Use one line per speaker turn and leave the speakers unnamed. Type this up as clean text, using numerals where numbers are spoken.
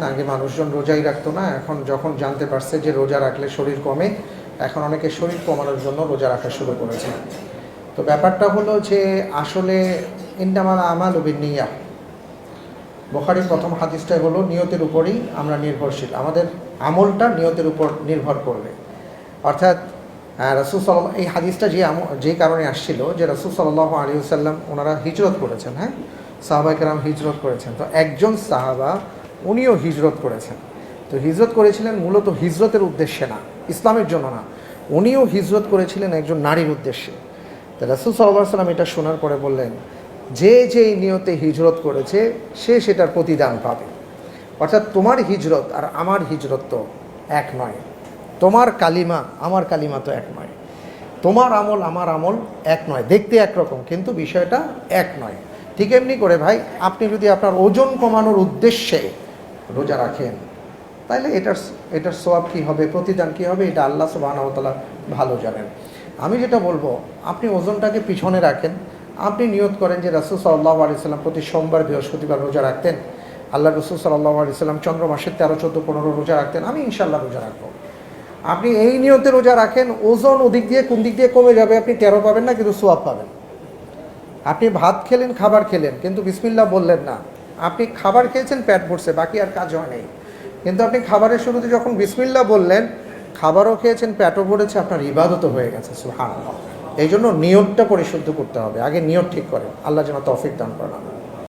আগে মানুষজন রোজাই রাখতো না, এখন যখন জানতে পারছে যে রোজা রাখলে শরীর কমে, এখন অনেকে শরীর কমানোর জন্য রোজা রাখা শুরু করেছে। তো ব্যাপারটা হলো যে আসলে ইন্নামাল আমালু বিন্নিয়াহ, বুখারীর প্রথম হাদিসটা হলো নিয়তের উপরই আমরা নির্ভরশীল, আমাদের আমলটা নিয়তের উপর নির্ভর করবে। অর্থাৎ রাসূল সাল্লাল্লাহু, এই হাদিসটা যে কারণে আসছিল যে রাসূল সাল্লাল্লাহু আলাইহি ওয়াসাল্লাম ওনারা হিজরত করেছেন, হ্যাঁ, সাহাবায়ে কেরাম হিজরত করেছেন। তো একজন সাহাবা উনিও হিজরত করেছেন। তো হিজরত করেছিলেন মূলত হিজরতের উদ্দেশ্যে না, ইসলামের জন্য না, উনিও হিজরত করেছিলেন একজন নারীর উদ্দেশ্যে। তো রাসূল সাল্লাল্লাহু আলাইহি ওয়াসাল্লাম এটা শোনার পরে বললেন, যে যেই নিয়তে হিজরত করেছে সে সেটার প্রতিদান পাবে। অর্থাৎ তোমার হিজরত আর আমার হিজরত তো এক নয়, তোমার কালিমা আমার কালিমা তো এক নয়, তোমার আমল আমার আমল এক নয়, দেখতে একরকম কিন্তু বিষয়টা এক নয়। ঠিক এমনি করে ভাই, আপনি যদি আপনার ওজন কমানোর উদ্দেশ্যে রোজা রাখেন, তাহলে এটার সওয়াব কী হবে, প্রতিদান কী হবে, এটা আল্লাহ সুবহানাহু ওয়া তাআলা ভালো জানেন। আমি যেটা বলবো, আপনি ওজনটাকে পিছনে রাখেন, আপনি নিয়ত করেন যে রাসূল সাল্লাল্লাহু আলাইহি ওয়াসাল্লাম প্রতি সোমবার বৃহস্পতিবার রোজা রাখতেন, আল্লাহ রাসূল সাল্লাল্লাহু আলাইহি ওয়াসাল্লাম চন্দ্র মাসের 13, 14, 15 রোজা রাখতেন, আমি ইনশাআল্লাহ রোজা রাখবো। আপনি এই নিয়তে রোজা রাখেন, ওজন ওদিক দিয়ে কোন দিক দিয়ে কমে যাবে, আপনি 13 পাবেন না কিন্তু সওয়াব পাবেন। আপনি ভাত খেলেন, খাবার খেলেন কিন্তু বিসমিল্লাহ বললেন না, আপনি খাবার খেয়েছেন, পেট ভরছে, বাকি আর কাজ হয় নাই, কিন্তু আপনি খাবারের শুরুতে যখন বিসমিল্লাহ বললেন, খাবারও খেয়েছেন, পেটও ভরেছে, আপনার ইবাদতও হয়ে গেছে। সুবহানাল্লাহ। এই জন্য নিয়তটা পরিশুদ্ধ করতে হবে, আগে নিয়ত ঠিক করেন। আল্লাহ যেন তৌফিক দান করেন।